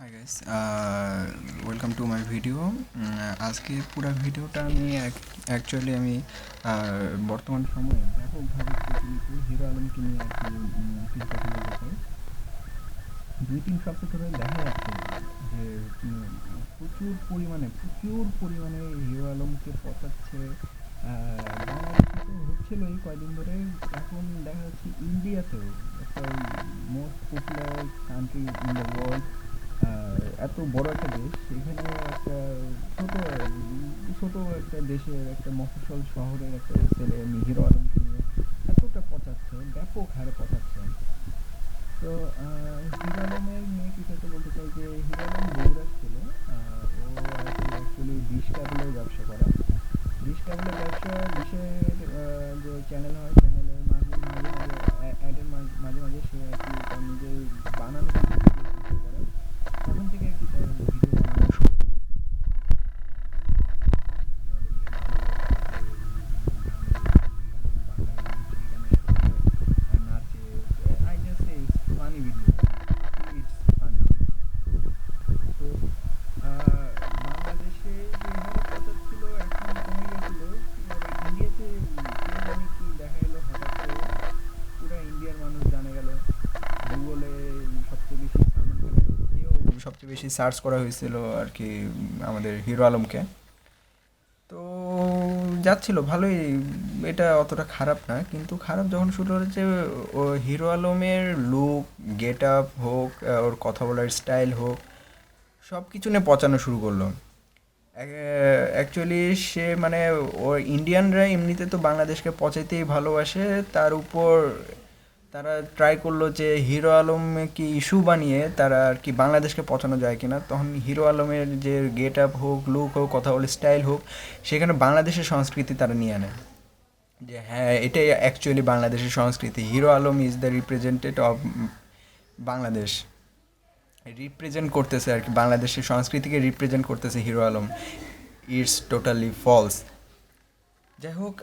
Hi guys, welcome to my video. আজকে পুরো ভিডিওটা আমি অ্যাকচুয়ালি আমি বর্তমান সময়ে ব্যাপকভাবে প্রচলিত হিরো আলমকে নিয়ে আর কি কিছু কথা বলতে চাই। 2-3 সপ্তাহ ধরে দেখা যাচ্ছে যে প্রচুর পরিমাণে হিরো আলমকে পচাচ্ছে। বাংলাদেশে তো হচ্ছিলোই কয়দিন ধরে, এখন দেখা যাচ্ছে ইন্ডিয়াতেও একটা most popular country in the world, এত বড় একটা দেশ, সেখানে একটা ছোট ছোট একটা দেশের একটা মফস্বল শহরের একটা ছেলে হিরো আলমকে নিয়ে এতটা পচাচ্ছে, ব্যাপক হারে পচাচ্ছে। তো হিরো আলমের নিয়ে কিছু একটা বলতে চাই যে হিরো আলম বগুড়ার ছিল। ও আর কি অ্যাকচুয়ালি ডিশ কেবলের ব্যবসা করে। ডিশ কেবলের ব্যবসা, ডিশের যে চ্যানেল হয়, চ্যানেলের মাঝে মাঝে মাঝে অ্যাডের মাঝে মাঝে সে আর কি তার নিজের বানানো কিছু ভিডিও পোস্ট করে। তখন থেকে আর কি তার ভিডিও বানানো শুরু। মডেলিং সাথে বিভিন্ন গানে, হিন্দি গানে, বাংলা গানে, সেই গানের সাথে নাচে। I just say it's funny video, actually it's funny. তো বাংলাদেশে যে হারে প্রচার ছিল এখন কমে গেছিল। পরে ইন্ডিয়াতে কে জানি কি দেখা এলো হঠাৎ করে, পুরো ইন্ডিয়ার মানুষ জানে গেল। গুগলে সবচেয়ে বেশি সালমান খানের কেও সবচেয়ে বেশি সার্চ করা হয়েছিল আর কি আমাদের হিরো আলমকে। তো যাচ্ছিল ভালোই, এটা অতটা খারাপ না, কিন্তু খারাপ যখন শুরু হয়েছে ও হিরো আলমের লুক, গেট আপ হোক, ওর কথা বলার স্টাইল হোক, সব কিছু নিয়ে পচানো শুরু করলো। অ্যাকচুয়ালি সে মানে ও ইন্ডিয়ানরা এমনিতে তো বাংলাদেশকে পচাইতেই ভালোবাসে, তার উপর তারা ট্রাই করলো যে হিরো আলমকে ইস্যু বানিয়ে তারা আর কি বাংলাদেশকে পচানো যায় কিনা। তখন হিরো আলমের যে গেট আপ হোক, লুক হোক, কথা বলে স্টাইল হোক, সেখানে বাংলাদেশের সংস্কৃতি তারা নিয়ে আনে। যে হ্যাঁ, এটাই অ্যাকচুয়ালি বাংলাদেশের সংস্কৃতি, Hero Alam is the representative of Bangladesh, represent করতেছে আর কি, বাংলাদেশের সংস্কৃতিকে রিপ্রেজেন্ট করতেছে Hero Alam. It's totally false. যাই হোক,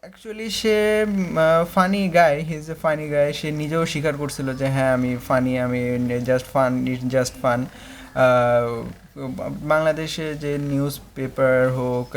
অ্যাকচুয়ালি সে ফানি গায়, হি ইজ এ ফানি গায়। সে নিজেও স্বীকার করছিল যে হ্যাঁ আমি ফানি, আমি just fun, it just fun. বাংলাদেশে যে নিউজ পেপার হোক,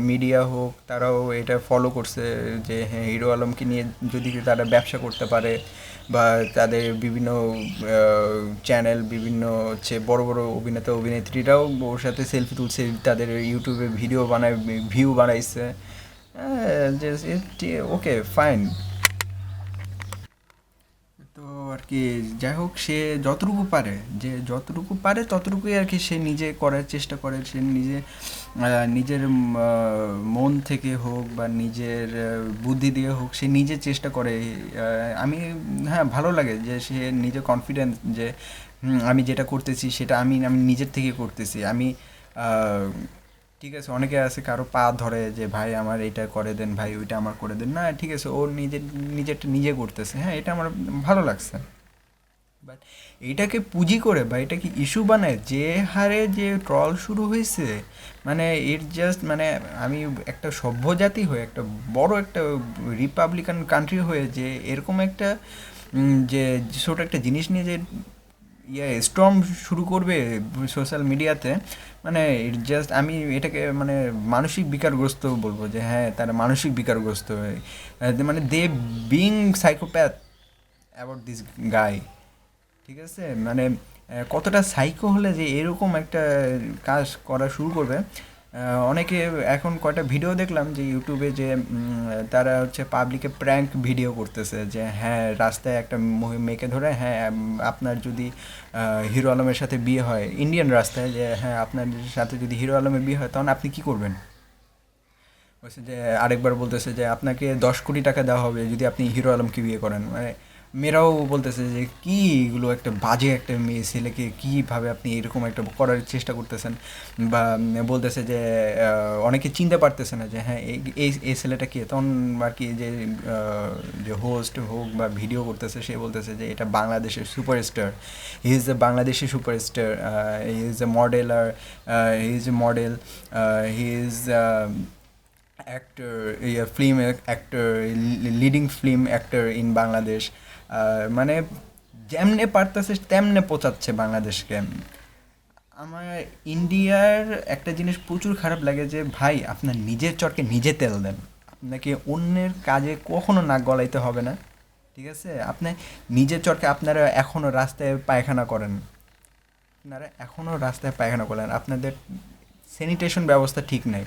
মিডিয়া হোক, তারাও এটা ফলো করছে যে হ্যাঁ হিরো আলমকে নিয়ে যদি তারা ব্যবসা করতে পারে, বা তাদের বিভিন্ন চ্যানেল, বিভিন্ন হচ্ছে বড় বড় অভিনেতা অভিনেত্রীরাও ওর সাথে সেলফি তুলছে, তাদের ইউটিউবে ভিডিও বানায়, ভিউ বানাইছে। যে ওকে ফাইন। তো আর কি, যাই হোক, সে যতটুকু পারে, যে যতটুকু পারে ততটুকুই আর কি সে নিজে করার চেষ্টা করে। সে নিজে নিজের মন থেকে হোক বা নিজের বুদ্ধি দিয়ে হোক, সে নিজে চেষ্টা করে। আমি, হ্যাঁ, ভালো লাগে যে সে নিজে কনফিডেন্স যে আমি যেটা করতেছি সেটা আমি আমি নিজের থেকে করতেছি। আমি আহ, ঠিক আছে, অনেকে আছে কারো পা ধরে যে ভাই আমার এটা করে দেন, ভাই ওইটা আমার করে দেন, না ঠিক আছে, ওর নিজেরটা নিজে করতেছে, হ্যাঁ এটা আমার ভালো লাগছে। বাট এইটাকে পুঁজি করে বা এটাকে ইস্যু বানায় যে হারে যে ট্রল শুরু হয়েছে, মানে ইট জাস্ট মানে আমি একটা সভ্য জাতি হয়ে, একটা বড় একটা রিপাবলিকান কান্ট্রি হয়ে, যে এরকম একটা যে ছোট একটা জিনিস নিয়ে যে স্টর্ম শুরু করবে সোশ্যাল মিডিয়াতে, মানে ইট জাস্ট আমি এটাকে মানে মানসিক বিকারগ্রস্ত বলবো। যে হ্যাঁ তারা মানসিক বিকারগ্রস্ত হয়ে, মানে they being psychopath about this guy. ঠিক আছে, মানে কতটা সাইকো হলে যে এরকম একটা কাজ করা শুরু করবে। অনেকে এখন কয়টা ভিডিও দেখলাম যে ইউটিউবে, যে তারা হচ্ছে পাবলিকে প্র্যাঙ্ক ভিডিও করতেছে, যে হ্যাঁ রাস্তায় একটা মেয়েকে ধরে, হ্যাঁ আপনার যদি হিরো আলমের সাথে বিয়ে হয় ইন্ডিয়ান রাস্তায়, যে হ্যাঁ আপনার সাথে যদি হিরো আলমের বিয়ে হয় তখন আপনি কি করবেন। বলছে যে, আরেকবার বলতেছে যে আপনাকে 10 কোটি টাকা দেওয়া হবে যদি আপনি হিরো আলমকে বিয়ে করেন। মানে মেয়েরাও বলতেছে যে কি এগুলো, একটা বাজে একটা মেয়ে ছেলেকে কীভাবে আপনি এরকম একটা করার চেষ্টা করতেছেন। বা বলতেছে যে অনেকে চিনতে পারতেছে না যে হ্যাঁ এই এই এই ছেলেটা কে। তখন আর কি যে হোস্ট হোক বা ভিডিও করতেছে, সে বলতেছে যে এটা বাংলাদেশের superstar, he is a Bangladeshi superstar, he is a মডেলার, he is a model, he is actor, a film actor, leading film actor in Bangladesh. মানে যেমনে পারতেছে তেমনে পচাচ্ছে বাংলাদেশকে। আমার ইন্ডিয়ার একটা জিনিস প্রচুর খারাপ লাগে যে ভাই আপনার নিজের চরকে নিজে তেল দেন, আপনাকে অন্যের কাজে কখনো নাক গলাইতে হবে না। ঠিক আছে, আপনি নিজের চরকে আপনারা এখনও রাস্তায় পায়খানা করেন, আপনারা এখনও রাস্তায় পায়খানা করেন, আপনাদের স্যানিটেশন ব্যবস্থা ঠিক নেই,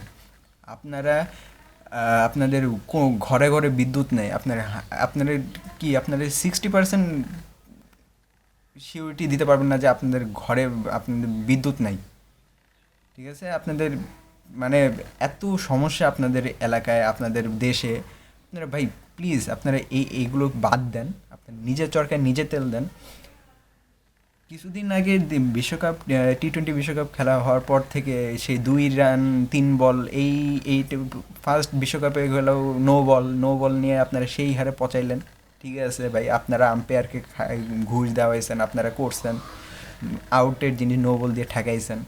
আপনারা আপনাদের ঘরে ঘরে বিদ্যুৎ নেই, আপনারা কি আপনাদের 60% সিউরিটি দিতে পারবেন না যে আপনাদের ঘরে আপনাদের বিদ্যুৎ নাই। ঠিক আছে, আপনাদের মানে এত সমস্যা আপনাদের এলাকায় আপনাদের দেশে, আপনারা ভাই প্লিজ আপনারা এইগুলো বাদ দেন, আপনার নিজের চরকায় নিজে তেল দেন। কিছুদিন আগে বিশ্বকাপ T20 বিশ্বকাপ খেলা হওয়ার পর থেকে সেই 2 রান 3 বল এই ফার্স্ট বিশ্বকাপে গেলেও নো বল নিয়ে আপনারা সেই হারে পচাইলেন। ঠিক আছে ভাই, আপনারা আম্পায়ারকে ঘুষ দেওয়াইছেন, আপনারা করছেন, আউটের জিনিস নো বল দিয়ে ঠেকাইছেন।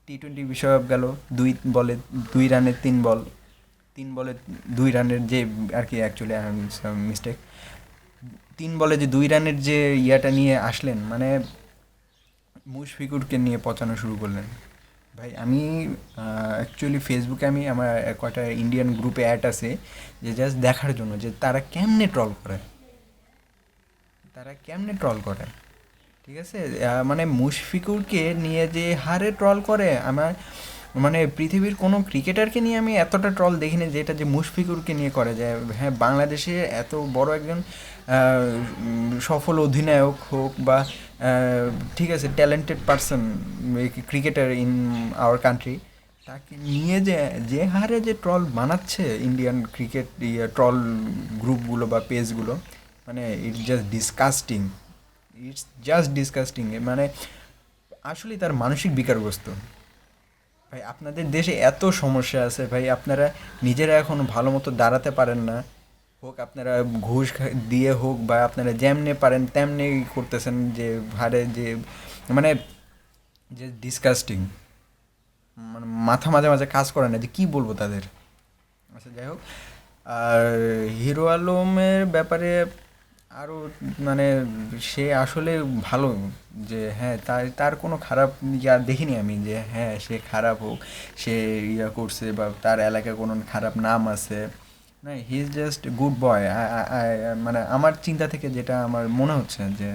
T20 বিশ্বকাপ গেল 2 বলে 2 রানে 3 বল, 3 বলে 2 রানের যে আর কি অ্যাকচুয়ালি মিস্টেক, 3 বলে যে 2 রানের যে ইয়াটা নিয়ে আসলেন, মানে মুশফিকুরকে নিয়ে পচানো শুরু করলেন। ভাই আমি অ্যাকচুয়ালি ফেসবুকে আমি আমার কয়টা ইন্ডিয়ান গ্রুপে অ্যাড আছে যে জাস্ট দেখার জন্য যে তারা কেমনে ট্রল করে। ঠিক আছে, মানে মুশফিকুরকে নিয়ে যে হারে ট্রল করে, আমার মানে পৃথিবীর কোনো ক্রিকেটারকে নিয়ে আমি এতটা ট্রল দেখিনি যেটা যে মুশফিকুরকে নিয়ে করে যায়। হ্যাঁ, বাংলাদেশে এত বড় একজন সফল অধিনায়ক হোক বা ঠিক আছে talented person cricketer in our country, তাকে নিয়ে যে যে হারে যে ট্রল বানাচ্ছে ইন্ডিয়ান ক্রিকেট ট্রল গ্রুপগুলো বা পেজগুলো, মানে ইটস জাস্ট ডিসকাস্টিং। মানে আসলেই তার মানসিক বিকারগ্রস্ত। ভাই আপনাদের দেশে এত সমস্যা আছে ভাই, আপনারা নিজেরা এখন ভালো মতো দাঁড়াতে পারেন না, হোক আপনারা দিয়ে হোক বা আপনারা যেমনে পারেন তেমনি করতেছেন, যে ভারে যে মানে যে ডিসকাস্টিং, মানে মাথা মাঝে মাঝে কাজ করে না যে কী বলবো তাদের। আচ্ছা যাই হোক, আর হিরো আলমের ব্যাপারে আরও মানে সে আসলে ভালো, যে হ্যাঁ তার তার কোনো খারাপ ইয়া দেখিনি আমি যে হ্যাঁ সে খারাপ হোক, সে ইয়া করছে বা তার এলাকায় কোনো খারাপ নাম আছে, না he is just good boy. মানে আমার চিন্তা থেকে যেটা আমার মনে হচ্ছে যে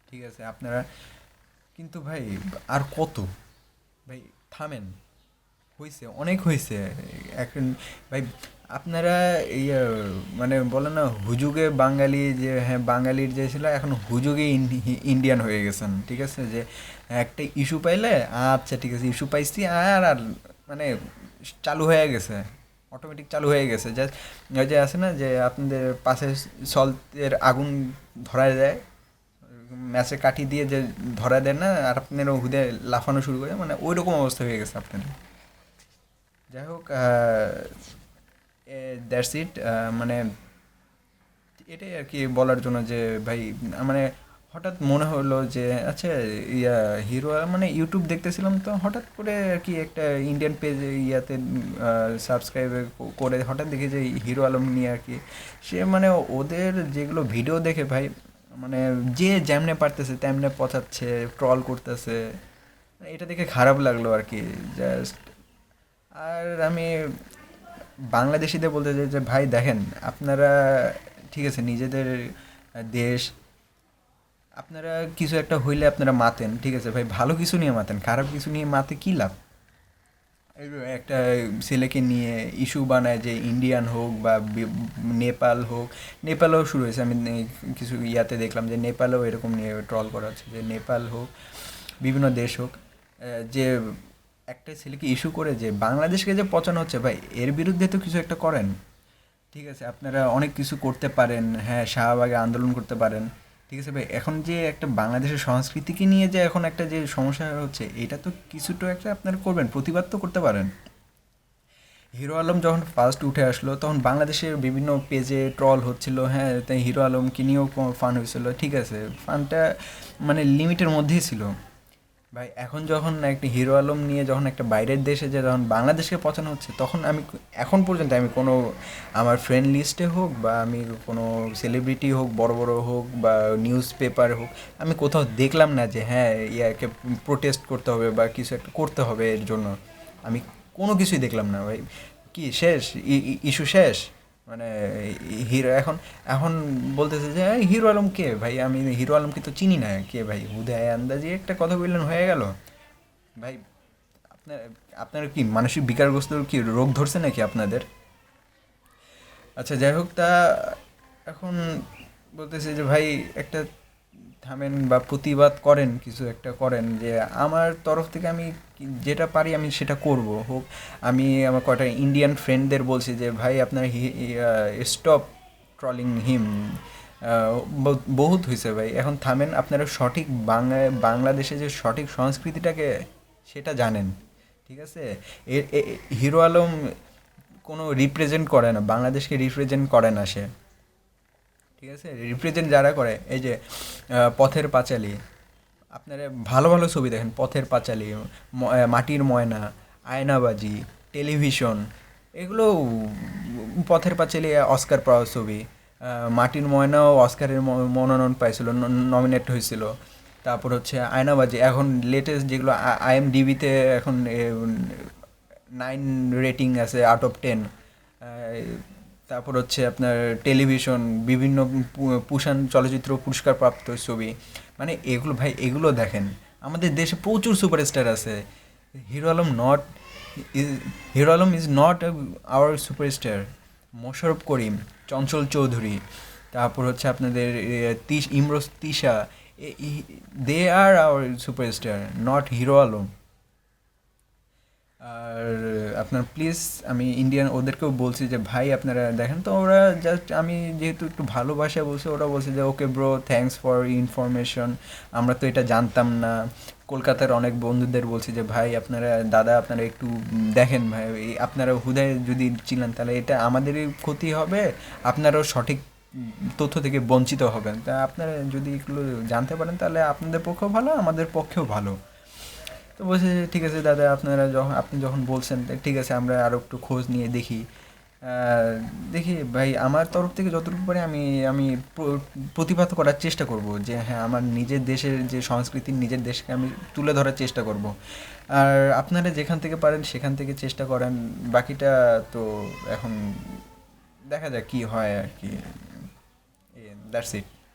ঠিক আছে আপনারা, কিন্তু ভাই আর কত, ভাই থামেন, হয়েছে অনেক হয়েছে এখন। ভাই আপনারা ইয়ে মানে বলে না হুজুগে বাঙালি, যে হ্যাঁ বাঙালির যে ছিল এখন হুজুগে ইন্ডিয়ান হয়ে গেছেন। ঠিক আছে, যে একটা ইস্যু পাইলে আচ্ছা ঠিক আছে ইস্যু পাইছি আর আর মানে চালু হয়ে গেছে, অটোমেটিক চালু হয়ে গেছে। জাস্ট ওই যে আছে না যে আপনাদের পাশে সল্টের আগুন ধরায় দেয়, ম্যাচে কাঠি দিয়ে যে ধরা দেন না, আর আপনারা হুদে লাফানো শুরু করে, মানে ওই রকম অবস্থা হয়ে গেছে আপনাদের। যাই হোক, দ্যাটস ইট। মানে এটাই আর কি বলার জন্য যে ভাই মানে হঠাৎ মনে হলো যে আচ্ছা ইয়া হিরো মানে ইউটিউব দেখতেছিলাম তো হঠাৎ করে আর কি একটা ইন্ডিয়ান পেজ ইয়াতে সাবস্ক্রাইব করে হঠাৎ দেখি যে হিরো আলম নিয়ে আর কি সে মানে ওদের যেগুলো ভিডিও দেখে ভাই, মানে যে যেমনে পারতেছে তেমনে পচাচ্ছে, ট্রল করতেছে, এটা দেখে খারাপ লাগলো আর কি জাস্ট। আর আমি বাংলাদেশিদের বলতে চাই যে ভাই দেখেন আপনারা ঠিক আছে নিজেদের দেশ, আপনারা কিছু একটা হইলে আপনারা মাতেন, ঠিক আছে ভাই ভালো কিছু নিয়ে মাতেন, খারাপ কিছু নিয়ে মাতে কী লাভ। এই একটা ছেলেকে নিয়ে ইস্যু বানায় যে ইন্ডিয়ান হোক বা নেপাল হোক, নেপালেও শুরু হয়েছে, আমি কিছু ইয়াতে দেখলাম যে নেপালেও এরকম নিয়ে ট্রল করা হচ্ছে, যে নেপাল হোক বিভিন্ন দেশ হোক, যে একটা ছেলেকে ইস্যু করে যে বাংলাদেশকে যে পচানো হচ্ছে, ভাই এর বিরুদ্ধে তো কিছু একটা করেন। ঠিক আছে আপনারা অনেক কিছু করতে পারেন, হ্যাঁ শাহবাগে আন্দোলন করতে পারেন। ঠিক আছে ভাই, এখন যে একটা বাংলাদেশের সংস্কৃতিকে নিয়ে যে এখন একটা যে সমস্যা হচ্ছে, এটা তো কিছুটা একটা আপনারা করবেন, প্রতিবাদ তো করতে পারেন। হিরো আলম যখন ফার্স্ট উঠে আসলো তখন বাংলাদেশের বিভিন্ন পেজে ট্রল হচ্ছিল, হ্যাঁ তাই হিরো আলমকে নিয়েও ফান হয়েছিল, ঠিক আছে ফানটা মানে লিমিটের মধ্যেই ছিল। ভাই এখন যখন একটা হিরো আলম নিয়ে যখন একটা বাইরের দেশে যে যখন বাংলাদেশকে পছন্দ হচ্ছে, তখন আমি এখন পর্যন্ত আমি কোনো আমার ফ্রেন্ড লিস্টে হোক বা আমি কোনো সেলিব্রিটি হোক, বড় বড় হোক বা নিউজ পেপার হোক, আমি কোথাও দেখলাম না যে হ্যাঁ ইয়াকে প্রোটেস্ট করতে হবে বা কিছু একটা করতে হবে এর জন্য। আমি কোনো কিছুই দেখলাম না ভাই। কি শেষ? ইস্যু শেষ? মানে হিরো এখন এখন বলতেছে যে "এই হিরো আলম কে ভাই? আমি হিরো আলমকে তো চিনি না, কে ভাই? হুদায় আন্দাজে একটা কথা বললেন হয়ে গেল ভাই। আপনার আপনার কি মানসিক বিকারগ্রস্ত কি রোগ ধরছে নাকি আপনাদের? আচ্ছা যাই হোক, তা এখন বলতেছে যে ভাই একটা থামেন বা প্রতিবাদ করেন, কিছু একটা করেন যে আমার তরফ থেকে আমি যেটা পারি আমি সেটা করব হোক। আমি আমার কয়টা ইন্ডিয়ান ফ্রেন্ডদের বলছি যে ভাই আপনারা স্টপ ট্রলিং হিম, বহুত হয়েছে ভাই, এখন থামেন। আপনারা সঠিক বাংলাদেশে যে সঠিক সংস্কৃতিটাকে সেটা জানেন, ঠিক আছে? হিরো আলম কোনো রিপ্রেজেন্ট করে না, বাংলাদেশকে রিপ্রেজেন্ট করে না সে, ঠিক আছে? রিপ্রেজেন্ট যারা করে এই যে পথের পাঁচালী, আপনারা ভালো ভালো ছবি দেখেন, পথের পাঁচালী, মাটির ময়না, আয়নাবাজি, টেলিভিশন, এগুলো পথের পাঁচালী অস্কার পাওয়া ছবি। মাটির ময়নাও অস্কারের মনোনয়ন পাইছিল, নমিনেট হয়েছিল। তারপর হচ্ছে আয়নাবাজি, এখন লেটেস্ট যেগুলো IMDb-তে এখন 9 রেটিং আছে আউট অফ 10। তারপর হচ্ছে আপনার টেলিভিশন, বিভিন্ন পুষান চলচ্চিত্র পুরস্কারপ্রাপ্ত ছবি। মানে এগুলো ভাই, এগুলো দেখেন। আমাদের দেশে প্রচুর সুপারস্টার আছে। Hero Alom not Hero Alam is not our superstar. Mosharraf Karim, Chanchal Chowdhury, তারপর হচ্ছে আপনাদের Imrose Tisha, they are our superstar, not Hero Alom. আর আপনার প্লিজ, আমি ইন্ডিয়ান ওদেরকেও বলছি যে ভাই আপনারা দেখেন তো। ওরা জাস্ট, আমি যেহেতু একটু ভালোবাসা বলছি, ওরা বলছে যে okay bro, thanks for information, আমরা তো এটা জানতাম না। কলকাতার অনেক বন্ধুদের বলছি যে ভাই আপনারা, দাদা আপনারা একটু দেখেন ভাই, আপনারা হুদায় যদি চিনেন তাহলে এটা আমাদেরই ক্ষতি হবে, আপনারাও সঠিক তথ্য থেকে বঞ্চিত হবেন। তা আপনারা যদি এগুলো জানতে পারেন তাহলে আপনাদের পক্ষেও ভালো, আমাদের পক্ষেও ভালো। তো বলছে যে ঠিক আছে দাদা, আপনি যখন বলছেন তা ঠিক আছে, আমরা আরও একটু খোঁজ নিয়ে দেখি। দেখি ভাই, আমার তরফ থেকে যতটুকু পারি আমি আমি প্রতিবাদ করার চেষ্টা করব যে হ্যাঁ, আমার নিজের দেশের যে সংস্কৃতি, নিজের দেশকে আমি তুলে ধরার চেষ্টা করব। আর আপনারা যেখান থেকে পারেন সেখান থেকে চেষ্টা করেন। বাকিটা তো এখন দেখা যাক কী হয় আর কি। That's it.